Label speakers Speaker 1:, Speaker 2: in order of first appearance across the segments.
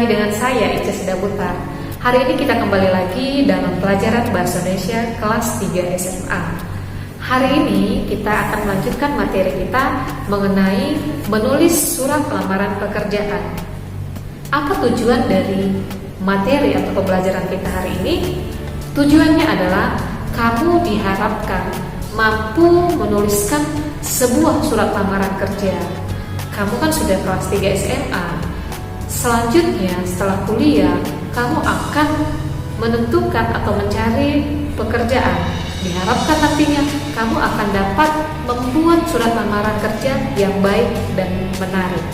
Speaker 1: lagi dengan saya, Ica Sidaputra. Hari ini kita kembali lagi dalam pelajaran Bahasa Indonesia kelas 3 SMA. Hari ini kita akan melanjutkan materi kita mengenai menulis surat lamaran pekerjaan. Apa tujuan dari materi atau pembelajaran kita hari ini? Tujuannya adalah kamu diharapkan mampu menuliskan sebuah surat lamaran kerja. Kamu kan sudah kelas 3 SMA. Selanjutnya setelah kuliah, kamu akan menentukan atau mencari pekerjaan. Diharapkan nantinya kamu akan dapat membuat surat lamaran kerja yang baik dan menarik.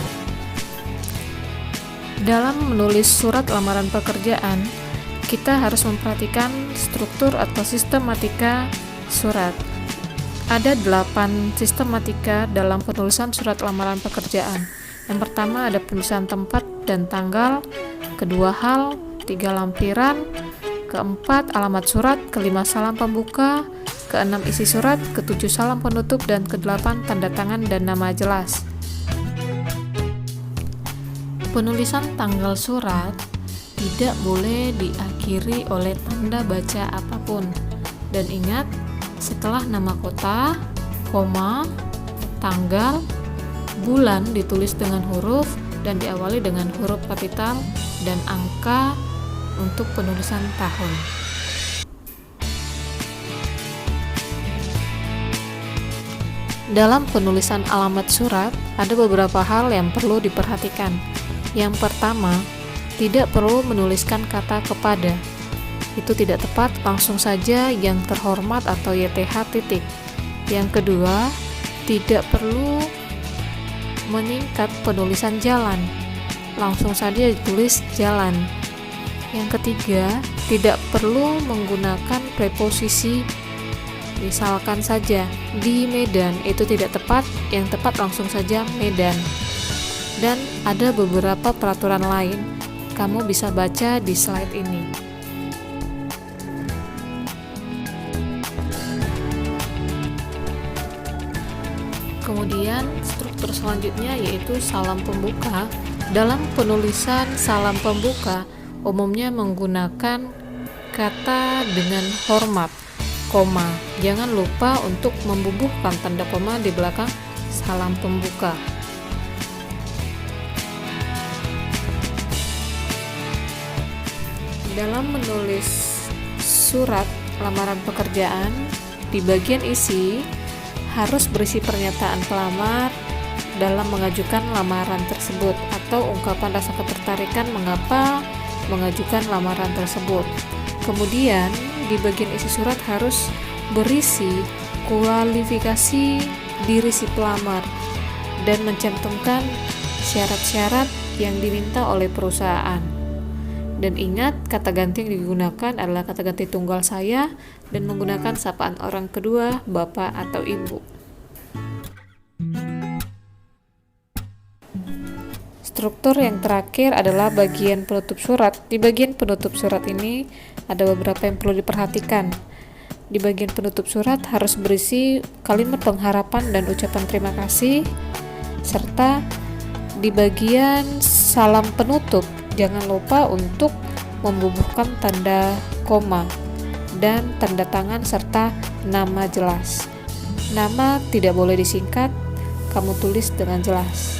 Speaker 1: Dalam menulis surat lamaran pekerjaan, kita harus memperhatikan struktur atau sistematika surat. Ada 8 sistematika dalam penulisan surat lamaran pekerjaan. Yang pertama ada penulisan tempat dan tanggal, kedua hal, 3 lampiran, keempat alamat surat, kelima salam pembuka, keenam isi surat, ketujuh salam penutup, dan kedelapan tanda tangan dan nama jelas. Penulisan tanggal surat tidak boleh diakhiri oleh tanda baca apapun. Dan ingat, setelah nama kota, koma, tanggal, bulan ditulis dengan huruf dan diawali dengan huruf kapital dan angka untuk penulisan tahun. Dalam penulisan alamat surat, ada beberapa hal yang perlu diperhatikan. Yang pertama, tidak perlu menuliskan kata kepada. Itu tidak tepat, langsung saja yang terhormat atau YTH titik. Yang kedua, tidak perlu meningkat penulisan jalan, langsung saja ditulis jalan. Yang ketiga, tidak perlu menggunakan preposisi. Misalkan saja di Medan, itu tidak tepat, yang tepat langsung saja Medan. Dan ada beberapa peraturan lain, kamu bisa baca di slide ini. Kemudian struktur selanjutnya yaitu salam pembuka. Dalam penulisan salam pembuka umumnya menggunakan kata dengan hormat, koma. Jangan lupa untuk membubuhkan tanda koma di belakang salam pembuka. Dalam menulis surat lamaran pekerjaan, di bagian isi harus berisi pernyataan pelamar dalam mengajukan lamaran tersebut atau ungkapan rasa ketertarikan mengapa mengajukan lamaran tersebut. Kemudian di bagian isi surat harus berisi kualifikasi diri si pelamar dan mencantumkan syarat-syarat yang diminta oleh perusahaan. Dan ingat, kata ganti yang digunakan adalah kata ganti tunggal saya dan menggunakan sapaan orang kedua, bapak atau ibu. Struktur yang terakhir adalah bagian penutup surat. Di bagian penutup surat ini ada beberapa yang perlu diperhatikan. Di bagian penutup surat harus berisi kalimat pengharapan dan ucapan terima kasih, serta di bagian salam penutup jangan lupa untuk membubuhkan tanda koma dan tanda tangan serta nama jelas. Nama tidak boleh disingkat, kamu tulis dengan jelas.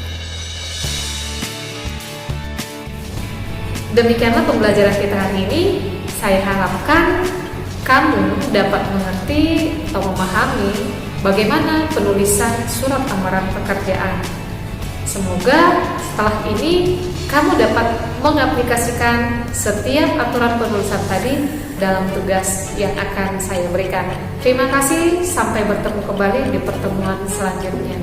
Speaker 1: Demikianlah pembelajaran kita hari ini. Saya harapkan kamu dapat mengerti atau memahami bagaimana penulisan surat lamaran pekerjaan. Semoga setelah ini kamu dapat mengaplikasikan setiap aturan penulisan tadi dalam tugas yang akan saya berikan. Terima kasih, sampai bertemu kembali di pertemuan selanjutnya.